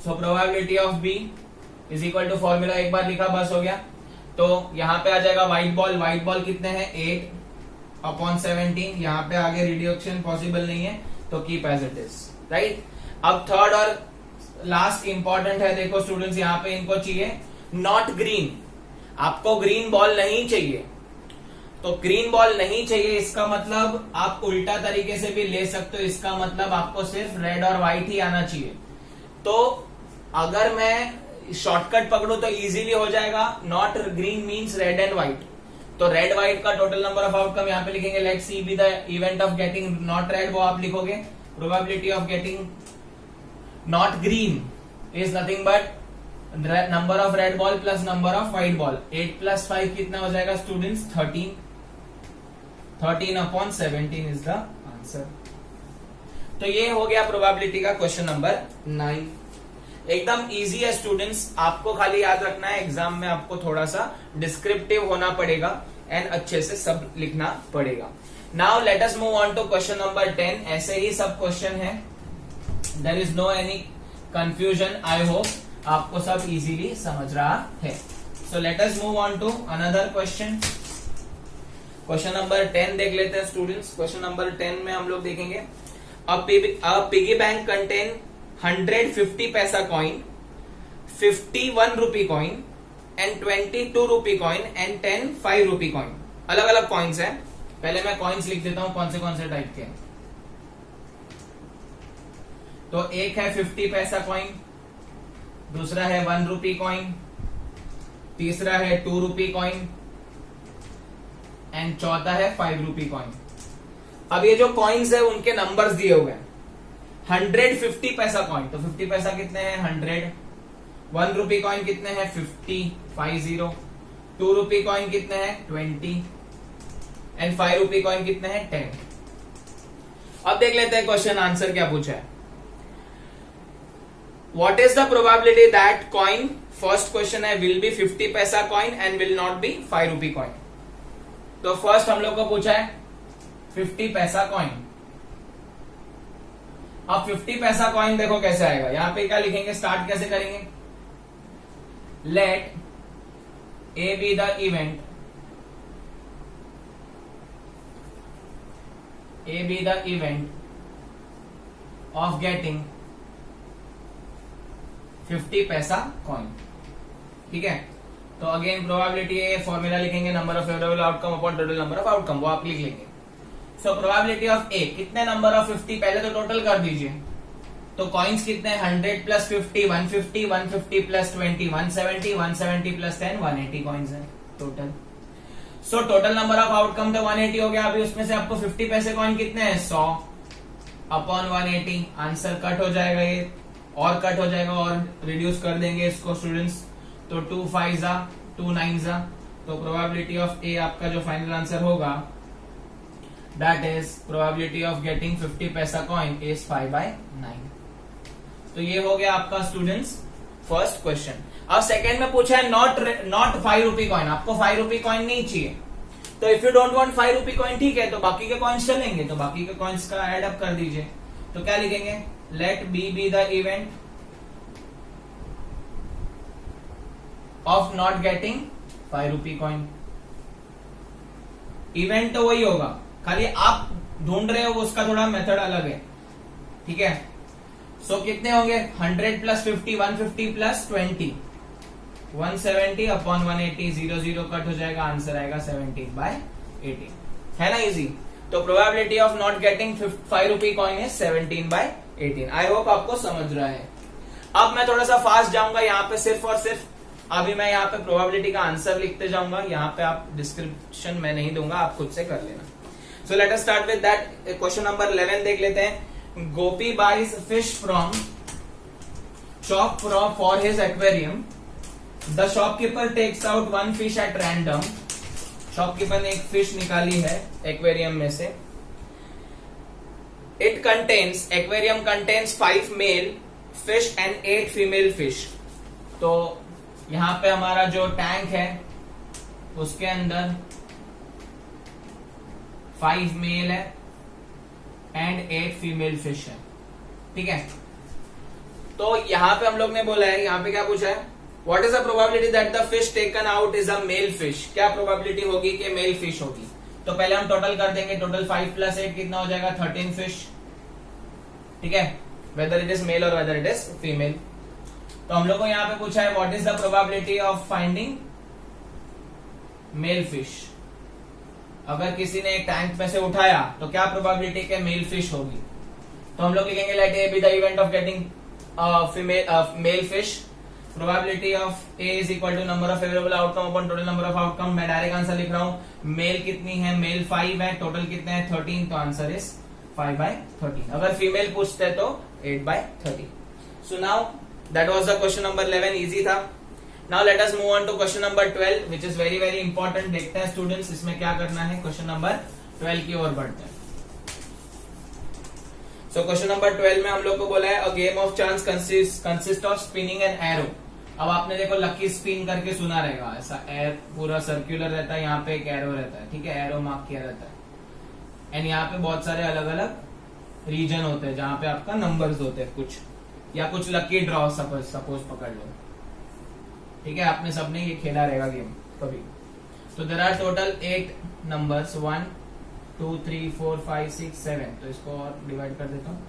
So probability of B is equal to formula एक बार लिखा बस हो गया। तो यहां पे आ जाएगा व्हाइट बॉल, व्हाइट बॉल कितने हैं 8/17, यहां पे आगे रिड्यूक्शन पॉसिबल नहीं है तो keep as it is, right. अब थर्ड और लास्ट इंपॉर्टेंट है, देखो स्टूडेंट्स यहाँ पे इनको चाहिए नॉट ग्रीन, आपको ग्रीन बॉल नहीं चाहिए। तो ग्रीन बॉल नहीं चाहिए इसका मतलब आप उल्टा तरीके से भी ले सकते हो, इसका मतलब आपको सिर्फ रेड और व्हाइट ही आना चाहिए। तो अगर मैं शॉर्टकट पकड़ू तो इजीली हो जाएगा, not green means red and white. तो रेड व्हाइट का टोटल नंबर ऑफ आउटकम यहाँ पे लिखेंगे, let C B the event of getting not red, वो आप लिखोगे probability of getting not green is nothing but number of red ball plus number of white ball. 8 plus 5 कितना हो जाएगा students 13, 13/17 is the answer. तो ये हो गया प्रोबेबिलिटी का क्वेश्चन नंबर 9। एकदम इजी है स्टूडेंट्स, आपको खाली याद रखना है एग्जाम में आपको थोड़ा सा डिस्क्रिप्टिव होना पड़ेगा एंड अच्छे से सब लिखना पड़ेगा। Now let us move on to question number 10। ऐसे ही सब क्वेश्चन है, there is no any confusion, I hope आपको सब इजीली समझ रहा है। So let us move on to another question. Question number 10 देख लेते हैं स्टूडेंट्स। क्वेश्चन नंबर 10 में हम लोग देखेंगे A piggy bank contain 150 paisa coin, 51 rupee coin and 22 rupee coin and 10 5 rupee coin. अलग अलग कॉइन्स हैं. पहले मैं कॉइन्स लिख देता हूं कौन से टाइप के. तो एक है 50 पैसा कॉइन, दूसरा है 1 रुपी कॉइन, तीसरा है 2 रुपी कॉइन एंड चौथा है 5 रुपी कॉइन. अब ये जो कॉइन्स है उनके नंबर्स दिए हुए हैं. 150 पैसा कॉइन, तो 50 पैसा कितने हैं 100. 1 रुपी कॉइन कितने हैं 50. 2 रुपी कॉइन कितने हैं 20 एंड 5 रुपी कॉइन कितने हैं 10. अब देख लेते हैं क्वेश्चन आंसर क्या पूछा है. What is the probability that coin, first question है will be 50 पैसा coin and will not be 5 rupee coin. तो फर्स्ट हम लोग को पूछा है 50 पैसा coin. अब 50 पैसा coin देखो कैसे आएगा. यहां पे क्या लिखेंगे, स्टार्ट कैसे करेंगे. Let A be the event, A be the event of getting 50 पैसा कॉइन. ठीक है. तो अगेन प्रोबेबिलिटी है, फॉर्मूला लिखेंगे number of favourable outcome upon total number of outcome, वो आप लिख लेंगे. सो प्रोबेबिलिटी ऑफ ए कितने नंबर ऑफ 50, पहले तो टोटल कर दीजिए. तो कॉइन्स कितने 100 प्लस 50 150, 150 प्लस 20 170, 170 प्लस 10 180 कॉइन्स है total. So total number of outcome तो 180 हो गया. अभी उसमें से आपको 50 पैसे कॉइन कितने हैं 100 अपॉन 180. आंसर कट हो जाएगा, ये और कट हो जाएगा और रिड्यूस कर देंगे इसको स्टूडेंट्स. तो 2 5 जा 2 9 जा. तो प्रोबेबिलिटी ऑफ ए आपका जो फाइनल आंसर होगा that is probability of getting 50 पैसा कॉइन इज 5/9. तो ये हो गया आपका स्टूडेंट्स फर्स्ट क्वेश्चन. अब सेकंड में पूछा है नॉट 5 रुपी कॉइन. आपको 5 रुपी कॉइन नहीं चाहिए. तो if you don't want 5 rupee coin, ठीक है, तो बाकी के कॉइन्स चलेंगे. तो बाकी के कॉइन्स का एड अप कर दीजिए. तो क्या लिखेंगे, let B B the event of not getting 5 rupee coin. Event तो वही होगा, खाली आप ढूंढ रहे हो उसका थोड़ा मेथड अलग है. ठीक है. सो कितने होंगे 100 प्लस 50 150 प्लस 20 170 अपॉन 180 0 0 कट हो जाएगा. आंसर आएगा 17/18. है ना इजी. तो probability of not getting 5 rupee coin है 17/18. आई होप आपको समझ रहा है. अब मैं थोड़ा सा फास्ट जाऊंगा यहाँ पे, सिर्फ और सिर्फ अभी मैं यहाँ पे प्रोबेबिलिटी का आंसर लिखते जाऊंगा. यहाँ पे आप डिस्क्रिप्शन में नहीं दूंगा, आप खुद से कर लेना. So let us start with that. Question number 11 देख लेते हैं. Gopi buys fish from shop for his aquarium. The shopkeeper takes out 1 fish at random. Shopkeeper ने एक फिश निकाली है एक्वेरियम में से. It contains, aquarium contains 5 male fish and 8 female fish. तो यहां पे हमारा जो टैंक है उसके अंदर 5 मेल है एंड 8 फीमेल फिश है. ठीक है. तो यहां पे हम लोग ने बोला है, यहां पे क्या पूछा है, what is the probability that the fish taken out is a male fish. क्या प्रोबेबिलिटी होगी कि मेल फिश होगी. तो पहले हम टोटल कर देंगे. टोटल 5 प्लस 8 कितना हो जाएगा 13 फिश. ठीक है. वेदर इट इज मेल और वेदर इट इज फीमेल. तो हम लोग को यहां पे पूछा है what is the probability of finding male fish. अगर किसी ने एक टैंक में से उठाया तो क्या प्रोबेबिलिटी के मेल फिश होगी. तो हम लोग लिखेंगे let A be the event of getting male fish. Probability of A is equal to number of favourable outcome upon total number of outcome. मैं डायरेक्ट आंसर लिख रहा हूं. मेल कितनी है, मेल 5 है, टोटल कितने हैं 13. तो आंसर इज 5/13. अगर फीमेल पूछते हैं तो 8/30. So now that was the question number 11. Easy था. Now let us move on to question number 12 which is very very important. देखते हैं स्टूडेंट्स इसमें क्या करना है. क्वेश्चन नंबर 12 की ओर बढ़ते हैं. सो क्वेश्चन नंबर 12 में हम लोग को बोला है a game of chance consist of spinning an arrow. अब आपने देखो लकी स्पिन करके सुना रहेगा. ऐसा एयर पूरा सर्कुलर रहता है, यहाँ पे एक एरो रहता है. ठीक है. एरो मार्क किया रहता है एंड यहाँ पे बहुत सारे अलग अलग रीजन होते हैं जहां पे आपका नंबर्स होते हैं कुछ, या कुछ लकी ड्रॉ सपोज पकड़ लो. ठीक है. आपने सबने ये खेला रहेगा गेम कभी. तो देयर आर टोटल 8 नंबर्स 1 2 3 4 5 6 7, तो इसको और डिवाइड कर देता हूँ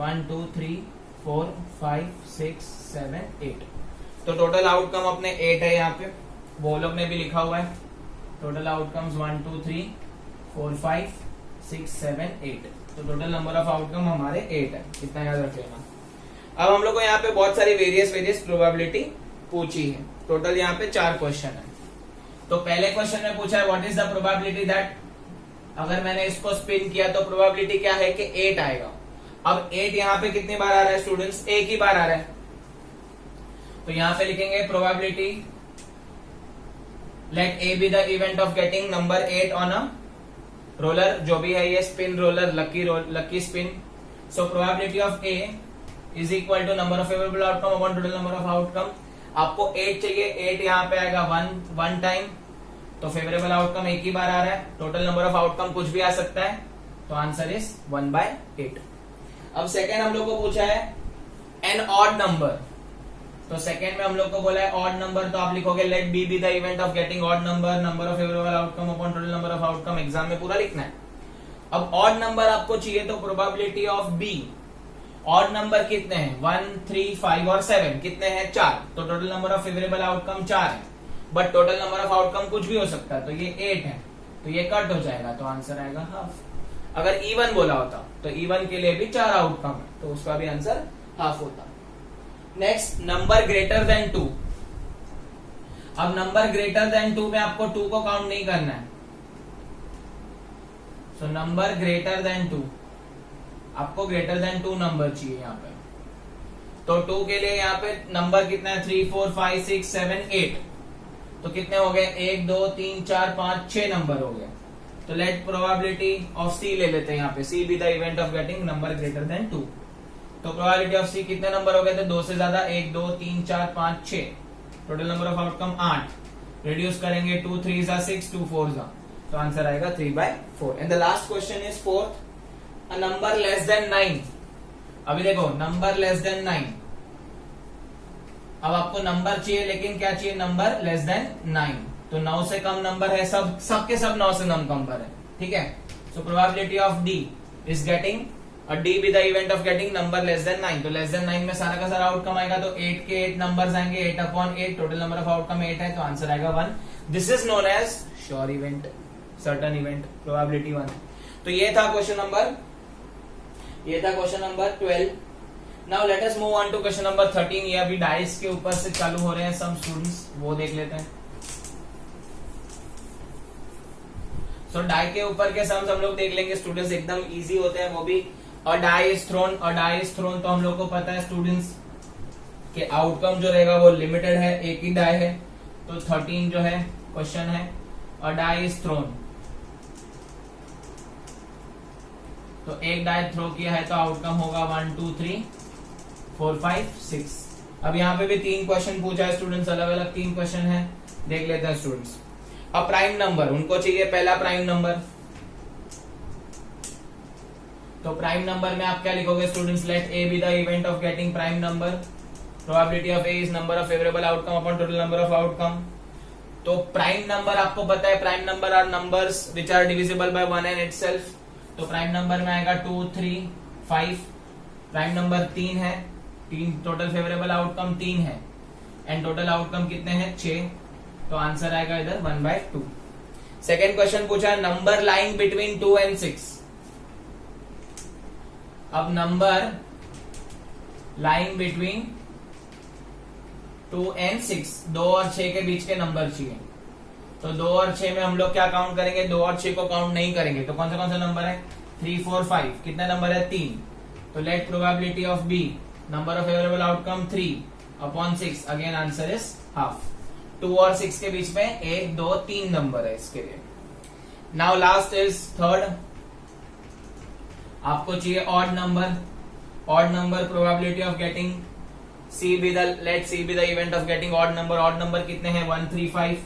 1 2 3 4 5 6 7 8। तो टोटल आउटकम अपने 8 है यहाँ पे, वो लोग ने भी लिखा हुआ है टोटल आउटकम्स 1 2 3 4 5 6 7 8। तो टोटल नंबर ऑफ आउटकम हमारे 8 है, इतना याद रख लेना। अब हम लोग को यहाँ पे बहुत सारी वेरियस प्रोबेबिलिटी पूछी है, टोटल यहाँ पे 4 क्वेश्चन है। तो पहले क्वेश्चन में पूछा है what is the probability that, अगर मैंने इसको स्पिन किया तो प्रोबेबिलिटी क्या है कि 8 आएगा। अब 8 यहाँ पे कितनी बार आ रहा है स्टूडेंट्स, एक ही बार आ रहा है, तो यहाँ पे लिखेंगे probability let A be the event of getting number 8 on a roller, जो भी है ये spin roller, lucky spin. So probability of A is equal to number of favourable outcome upon total number of outcome. आपको 8 चाहिए, 8 यहाँ पे आएगा one time, तो फेवरेबल आउटकम एक ही बार आ रहा है, टोटल नंबर ऑफ आउटकम कुछ भी आ सकता है, तो आंसर इज 1/8। अब सेकेंड हम लोग को पूछा है एन ऑड नंबर, तो सेकेंड में हम लोग को बोला है ऑड नंबर, तो आप लिखोगे let B B the event of getting odd number of favourable outcome upon total number of outcome, exam में पूरा लिखना है। अब ऑड नंबर आपको चाहिए तो probability of B, odd number कितने हैं 1 3 5 और 7, कितने हैं 4, तो total number of favourable outcome 4 है, but total number of outcome कुछ भी हो सकता है, तो ये 8 है, तो ये कट हो जाएगा, तो आंसर आएगा हाफ। अगर इवन बोला होता तो इवन के लिए भी 4 आउटकम है, तो उसका भी आंसर हाफ होता। Next number greater than 2। अब नंबर ग्रेटर देन 2 में आपको 2 को काउंट नहीं करना है, सो नंबर ग्रेटर देन 2, आपको ग्रेटर देन 2 नंबर चाहिए यहाँ पे, तो 2 के लिए यहाँ पे नंबर कितना है 3 4 5 6 7 8, तो कितने हो गए 1 2 3 4 5 6 नंबर हो गए। तो लेट प्रोबेबिलिटी ऑफ सी ले लेते हैं यहाँ पे, C B the event of getting number greater than 2। तो प्रोबेबिलिटी ऑफ सी कितने नंबर हो गए थे, 2 से ज्यादा, 1 2 3 4 5 6, total number of outcome 8, reduce करेंगे 2 3 6 2 4, तो आंसर आएगा 3/4। And the last question is fourth, a number less than 9। अभी देखो नंबर लेस देन 9, अब आपको नंबर चाहिए, लेकिन क्या चाहिए नंबर लेस देन 9, तो 9 से कम नंबर है, सबके सब 9 से कम नंबर है, ठीक है। So probability of D is getting D B the event of getting number less than 9, तो लेस देन 9 में सारा का सारा आउटकम आएगा, तो 8 के 8 नंबर्स आएंगे, 8/8, टोटल नंबर ऑफ आउटकम 8 है, तो आंसर आएगा 1। This is known as sure event, certain event, probability 1। तो ये था question number 12। Now let us move on to question number 13। ये अभी डाइस के ऊपर से चालू हो रहे हैं सम स्टूडेंट्स, वो देख लेते हैं। सो डाई के ऊपर के सम्स हम लोग देख लेंगे स्टूडेंट्स, एकदम इजी होते हैं वो भी। और डाई इज थ्रोन, तो हम लोग को पता है स्टूडेंट्स कि आउटकम जो रहेगा वो लिमिटेड है, एक ही डाई है, तो 13 जो है क्वेश्चन है, और डाई इज थ्रोन, तो एक डाई थ्रो किया है तो आउटकम होगा 1 2 3 4 5 6। अब यहाँ पे भी 3 क्वेश्चन पूछा है स्टूडेंट्स, अलग अलग 3 क्वेश्चन है, देख लेते हैं स्टूडेंट्स। अब प्राइम नंबर उनको चाहिए, पहला प्राइम नंबर, तो प्राइम नंबर में आप क्या लिखोगे students, let A be the event of getting prime number, probability of A is number of favourable outcome upon total number of outcome. तो प्राइम नंबर आपको पता है, prime number are numbers which are divisible by 1 and itself, तो prime number में आएगा 2 3 5, prime number 3 है, 3 total favourable outcome 3 है, and total outcome कितने हैं 6, तो आंसर आएगा इधर 1/2। सेकेंड क्वेश्चन पूछा नंबर लाइंग बिटवीन 2 and 6। अब नंबर लाइंग बिटवीन 2 and 6, 2 और 6 के बीच के नंबर चाहिए, तो 2 और 6 में हम लोग क्या काउंट करेंगे, 2 और 6 को काउंट नहीं करेंगे, तो कौन सा नंबर है 3 4 5, कितना नंबर है 3, तो let probability of B number of favourable outcome 3/6, again answer is half. 2 और 6 के बीच में 1 2 3 नंबर है इसके लिए। नाउ लास्ट इज थर्ड, आपको चाहिए odd number probability of getting C B the, let C B the event of getting odd number कितने हैं 1 3 5,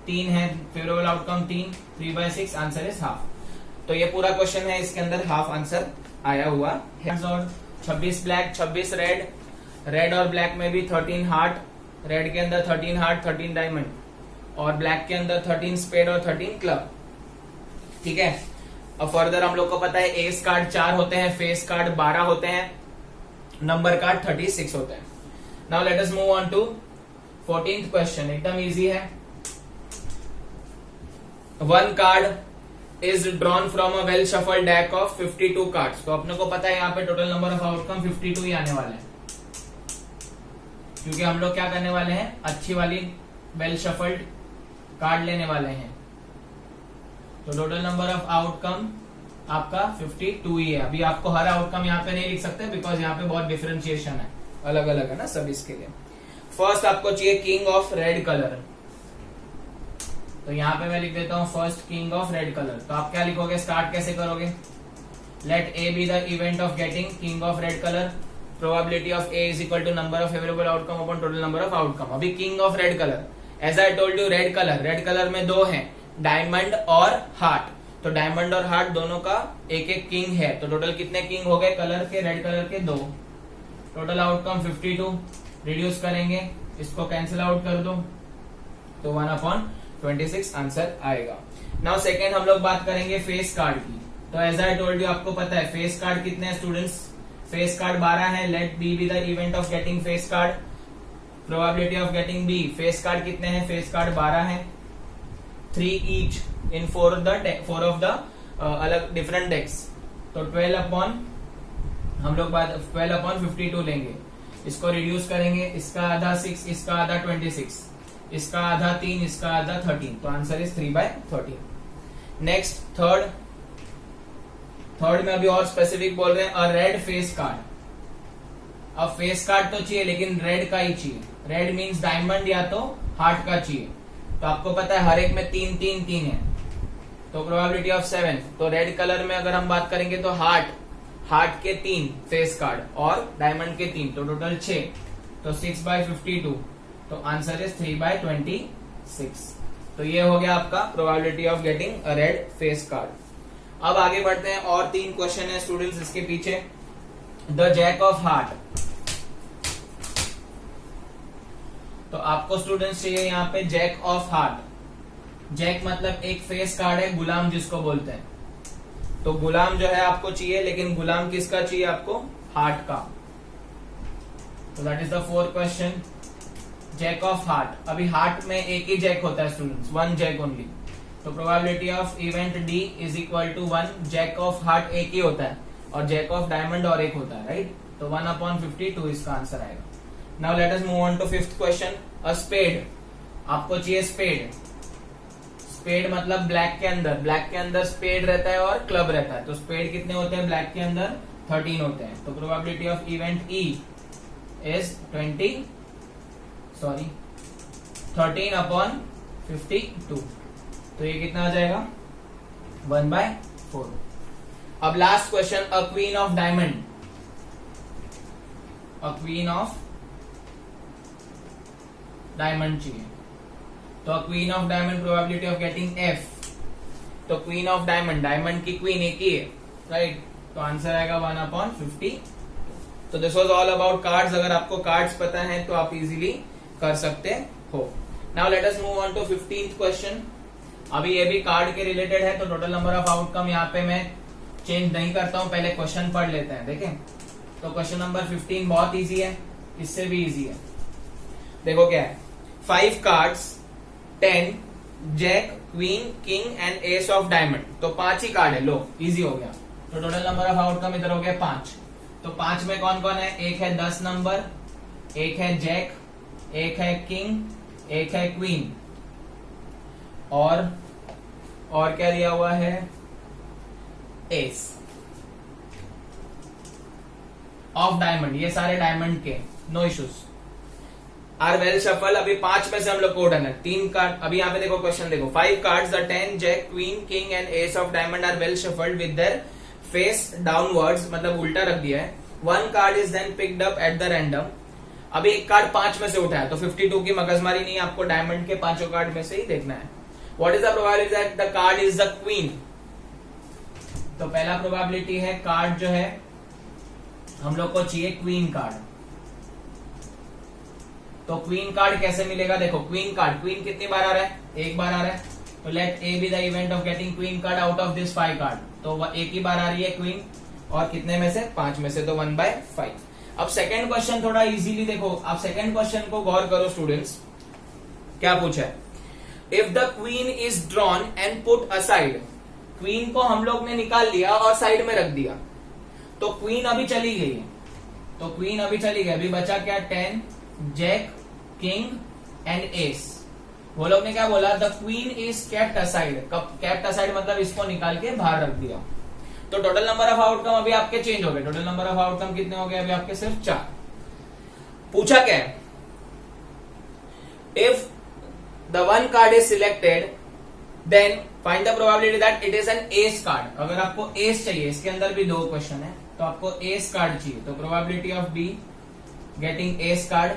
3 है, favourable outcome 3, 3/6, answer is half. तो ये पूरा क्वेश्चन है, इसके अंदर हाफ आंसर आया हुआ है। और 26 ब्लैक 26 रेड और ब्लैक में भी 13 हार्ट, रेड के अंदर 13 हार्ट 13 डायमंड, और ब्लैक के अंदर 13 स्पेड और 13 क्लब, ठीक है। अब फर्दर हम लोग को पता है एस कार्ड 4 होते हैं, फेस कार्ड 12 होते हैं, नंबर कार्ड 36 होते हैं। Now let us move on to 14th question. एकदम इजी है। One card is drawn from a well shuffled deck of 52 cards. तो अपने को पता है यहाँ पे टोटल नंबर ऑफ आउटकम 52 ही आने वाले हैं, क्योंकि हम लोग क्या करने वाले हैं, अच्छी वाली वेल शफल्ड कार्ड लेने वाले हैं। तो टोटल नंबर ऑफ आउटकम आपका 52 ही है। अभी आपको हर आउटकम यहाँ पे नहीं लिख सकते, बिकॉज यहाँ पे बहुत डिफरेंशिएशन है, अलग अलग है ना सब इसके लिए। फर्स्ट आपको चाहिए किंग ऑफ रेड कलर। तो यहाँ पे मैं लिख देता हूँ first king of red colour. तो आप क्या लिखोगे, स्टार्ट कैसे करोगे, let A be the event of getting king of red colour, probability of A is equal to number of favourable outcome upon total number of outcome. अभी king of red colour, as I told you, red colour में दो हैं, diamond और heart. तो diamond और heart दोनों का एक एक किंग है। तो टोटल कितने किंग हो गए कलर के, रेड कलर के 2। Total outcome 52। रिड्यूस करेंगे, इसको कैंसिल आउट कर दो, तो 1/26 आंसर आएगा। नाउ सेकेंड हम लोग बात करेंगे फेस कार्ड की। तो एज आई टोल्ड यू, आपको पता है फेस कार्ड कितने हैं स्टूडेंट्स, फेस कार्ड 12 है। Let B B the event of getting face card, probability of getting B. Face card कितने हैं, फेस कार्ड 12 है, 3 ईच इन 4 ऑफ द अलग डिफरेंट डेक्स। तो 12/52 लेंगे, इसको रिड्यूस करेंगे, इसका आधा 6, इसका आधा 26, इसका आधा 3, इसका आधा 13। तो आंसर इज 3/13। नेक्स्ट थर्ड में अभी और स्पेसिफिक बोल रहे हैं, अ रेड फेस कार्ड। अब फेस कार्ड तो चाहिए लेकिन रेड का ही चाहिए। रेड मींस डायमंड या तो हार्ट का चाहिए। तो आपको पता है हर एक में 3 है, तो प्रोबेबिलिटी ऑफ 7। तो रेड कलर में अगर हम बात करेंगे तो हार्ट के 3 फेस कार्ड और डायमंड के 3, तो टोटल 6। तो 6/52, तो आंसर इज 3/26। तो ये हो गया आपका probability of getting a red face card. अब आगे बढ़ते हैं, और 3 क्वेश्चन है स्टूडेंट्स इसके पीछे। The jack of heart. तो आपको स्टूडेंट्स चाहिए यहाँ पे जैक ऑफ हार्ट। जैक मतलब एक फेस कार्ड है, गुलाम जिसको बोलते हैं। तो गुलाम जो है आपको चाहिए, लेकिन गुलाम किसका चाहिए आपको, हार्ट का। तो that is the 4th question, jack of heart. अभी हार्ट में एक ही जैक होता है स्टूडेंट्स, 1 जैक ओनली। तो probability of event D is equal to 1। Jack of heart एक ही होता है और जैक ऑफ डायमंड और एक होता है, राइट। तो 1/52 इसका आंसर आएगा। Now let us move on to 5th question, a spade. आपको चाहिए स्पेड। स्पेड मतलब ब्लैक के अंदर स्पेड रहता है और क्लब रहता है। तो स्पेड कितने होते हैं ब्लैक के अंदर, 13 होते हैं। तो probability of event E is 13/52। तो ये कितना आ जाएगा, 1/4। अब last question, a queen of diamond. A queen of diamond चाहिए। तो queen of diamond, probability of getting F. तो क्वीन ऑफ डायमंड की क्वीन एक ही है, राइट। तो आंसर आएगा 1/50। तो this was all about cards. अगर आपको कार्ड्स पता है तो आप इजीली कर सकते हो। Now let us move on to 15th question. अभी ये भी कार्ड के रिलेटेड है, तो टोटल नंबर ऑफ आउटकम यहाँ पे मैं चेंज नहीं करता हूं, पहले क्वेश्चन पढ़ लेते हैं। देखें, तो क्वेश्चन नंबर 15 बहुत इजी है, इससे भी इजी है। देखो क्या है, 5 cards, 10 jack, queen, king and ace of diamond. तो 5 ही कार्ड है, लो इजी हो गया। तो टोटल नंबर ऑफ आउटकम इधर हो गया 5। तो 5 में कौन कौन है, एक है 10 नंबर, एक है जैक, एक है किंग, एक है क्वीन, और क्या दिया हुआ है, एस ऑफ डायमंड। ये सारे डायमंड के, no issues, are well shuffle. अभी 5 में से हम लोग को डन है 3 कार्ड। अभी यहाँ पे देखो क्वेश्चन देखो, 5 cards, the 10 jack, queen, king and ace of diamond are well shuffled with their face downwards, मतलब उल्टा रख दिया है। 1 card is then picked up at the random. अभी एक कार्ड 5 में से उठाया, तो 52 की मगजमारी नहीं, आपको डायमंड के 5 कार्ड में से ही देखना है। What is the probability that the card is the queen. तो पहला प्रोबेबिलिटी है, कार्ड जो है हम लोग को चाहिए क्वीन कार्ड। तो क्वीन कार्ड कैसे मिलेगा, देखो क्वीन कार्ड, क्वीन कितनी बार आ रहा है, 1 बार आ रहा है। तो let A be the event of getting queen card out of this 5 card. तो वह एक ही बार आ रही है क्वीन, और कितने में से? 5 में से, तो 1/5। अब सेकंड क्वेश्चन थोड़ा इजीली देखो, आप सेकंड क्वेश्चन को गौर करो स्टूडेंट्स। क्या पूछा है? If the queen is drawn and put aside, queen को हम लोग ने निकाल लिया और साइड में रख दिया, तो क्वीन अभी चली गई है, तो क्वीन अभी चली गई, अभी बचा क्या? 10, जैक, किंग एंड एस। वो लोग ने क्या बोला? The queen is kept aside. Kept aside मतलब इसको निकाल के बाहर रख दिया। तो टोटल नंबर ऑफ आउटकम अभी आपके चेंज हो गए। टोटल नंबर ऑफ आउटकम कितने हो गए? अभी आपके सिर्फ 4। पूछा क्या है? If the one card is selected then find the probability that it is an ace card. अगर आपको एस चाहिए, इसके अंदर भी 2 क्वेश्चन है, तो आपको एस कार्ड चाहिए, तो probability of be getting S card.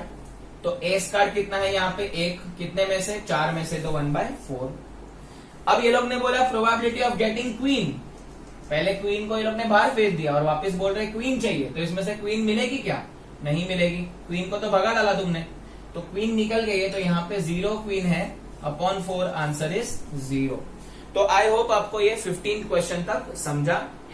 तो एस कार्ड कितना है यहाँ पे? 1। कितने में से? 4 में से, तो 1/4। अब ये लोग ने बोला प्रोबेबिलिटी ऑफ गेटिंग क्वीन। पहले क्वीन को ये लोग ने बाहर भेज दिया और वापस बोल रहे क्वीन चाहिए, तो इसमें से क्वीन मिलेगी क्या? नहीं मिलेगी। क्वीन को तो भगा डाला तुमने, तो क्वीन निकल गई है, तो यहाँ पे 0 क्वीन है अपॉन 4, आंसर इज 0। तो आई होप आपको ये 15 क्वेश्चन तक समझा है।